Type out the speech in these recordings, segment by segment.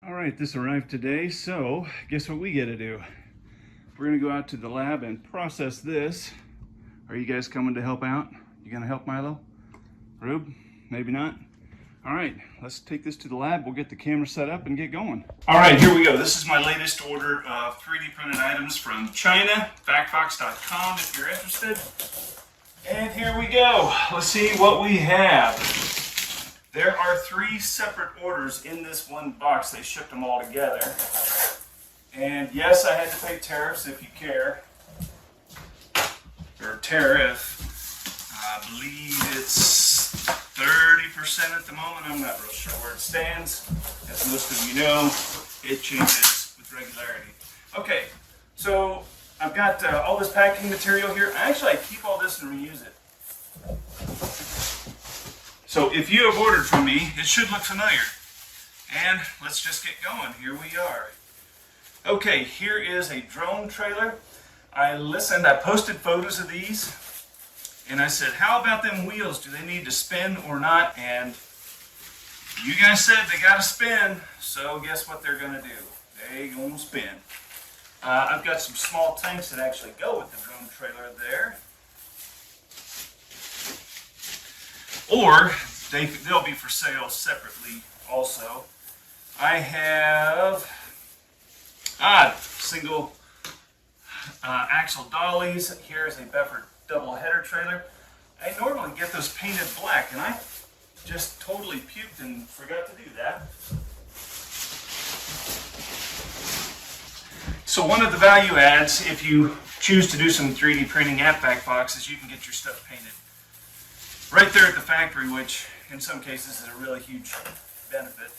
All right, this arrived today, so guess what we get to do? We're gonna go out to the lab and process this. Are you guys coming to help out? You gonna help, Milo? Rube? Maybe not? All right, let's take this to the lab. We'll get the camera set up and get going. All right, here we go. This is my latest order of 3D printed items from China, factfox.com if you're interested. And here we go. Let's see what we have. There are 3 separate orders in this one box. They shipped them all together. And yes, I had to pay tariffs if you care. Or tariff. I believe it's 30% at the moment. I'm not real sure where it stands. As most of you know, it changes with regularity. Okay, so I've got all this packing material here. Actually, I keep all this and reuse it. So if you have ordered from me, it should look familiar. And let's just get going. Here we are. Okay, here is a drone trailer. I posted photos of these, and I said, how about them wheels? Do they need to spin or not? And you guys said they gotta spin, so guess what they're gonna do? They gonna spin. I've got some small tanks that actually go with the drone trailer there. Or they'll be for sale separately also. I have single axle dollies. Here's a Beffer double header trailer. I normally get those painted black, and I just totally puked and forgot to do that. So one of the value adds, if you choose to do some 3D printing at Factfox, is you can get your stuff painted right there at the factory, which in some cases is a really huge benefit.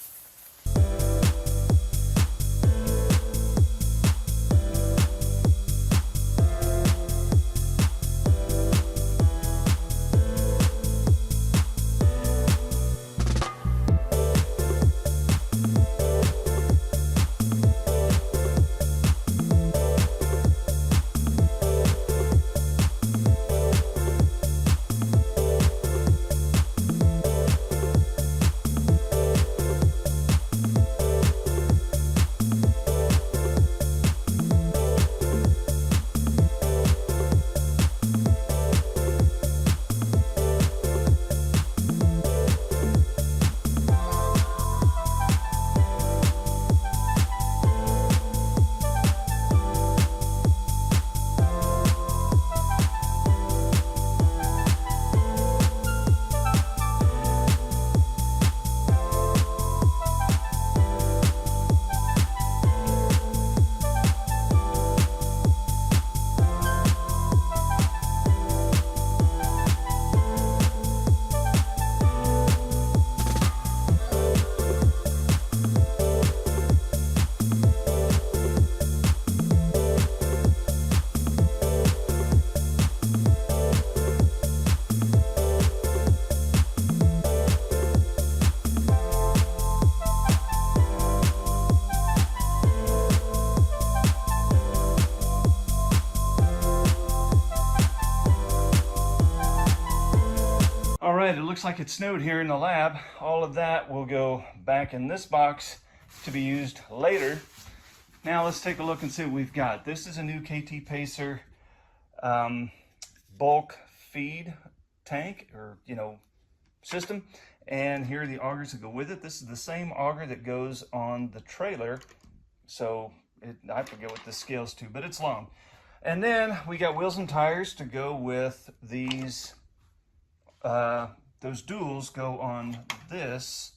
It looks like it snowed here in the lab. All of that will go back in this box to be used later. Now let's take a look and see what we've got. This is a new KT Pacer bulk feed tank, or system. And here are the augers that go with it. This is the same auger that goes on the trailer. So I forget what this scales to, but it's long. And then we got wheels and tires to go with these. Those duals go on this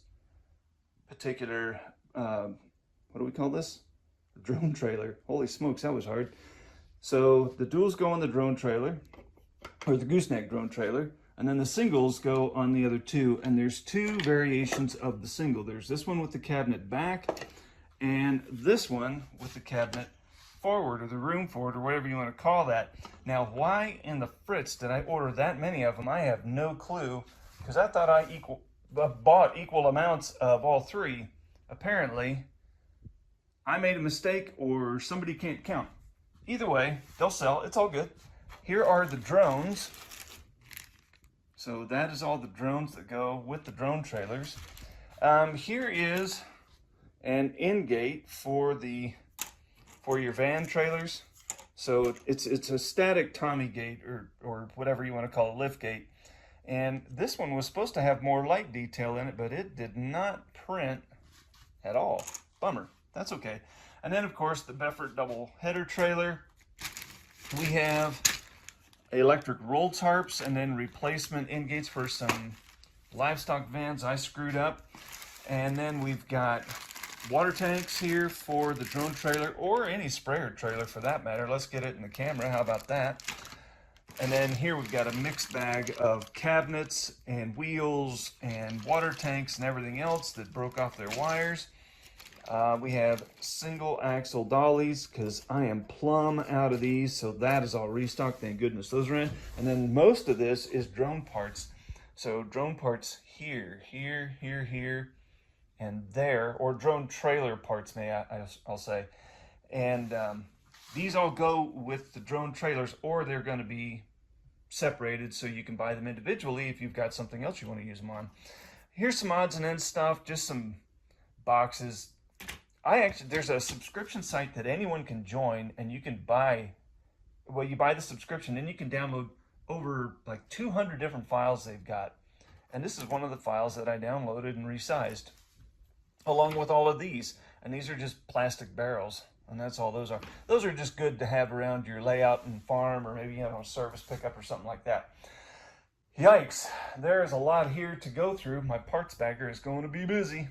particular, what do we call this? The drone trailer. Holy smokes, that was hard. So the duals go on the drone trailer, or the gooseneck drone trailer, and then the singles go on the other 2. And there's 2 variations of the single. There's this one with the cabinet back, and this one with the cabinet forward, or the room forward, or whatever you want to call that. Now, why in the Fritz did I order that many of them? I have no clue, because I thought I bought equal amounts of all 3. Apparently, I made a mistake, or somebody can't count. Either way, they'll sell. It's all good. Here are the drones. So that is all the drones that go with the drone trailers. Here is and end gate for your van trailers. So it's a static Tommy gate, or whatever you want to call it, lift gate. And this one was supposed to have more light detail in it, but it did not print at all. Bummer. That's okay. And then, of course, the Beffert double header trailer. We have electric roll tarps and then replacement end gates for some livestock vans I screwed up. And then we've got water tanks here for the drone trailer, or any sprayer trailer for that matter. Let's get it in the camera. How about that? And then here we've got a mixed bag of cabinets and wheels and water tanks and everything else that broke off their wires. We have single axle dollies, because I am plumb out of these, so that is all restocked. Thank goodness those are in. And then most of this is drone parts. So drone parts here, here, here, here, and there, or drone trailer parts, I'll say. And these all go with the drone trailers, or they're going to be separated so you can buy them individually if you've got something else you want to use them on. Here's some odds and ends stuff, just some boxes. There's a subscription site that anyone can join, and you can buy, well, you buy the subscription, then you can download over like 200 different files they've got. And this is one of the files that I downloaded and resized, along with all of these. And these are just plastic barrels, and that's all those are. Those are just good to have around your layout and farm, or maybe, you know, a service pickup or something like that. Yikes, there's a lot here to go through. My parts bagger is going to be busy.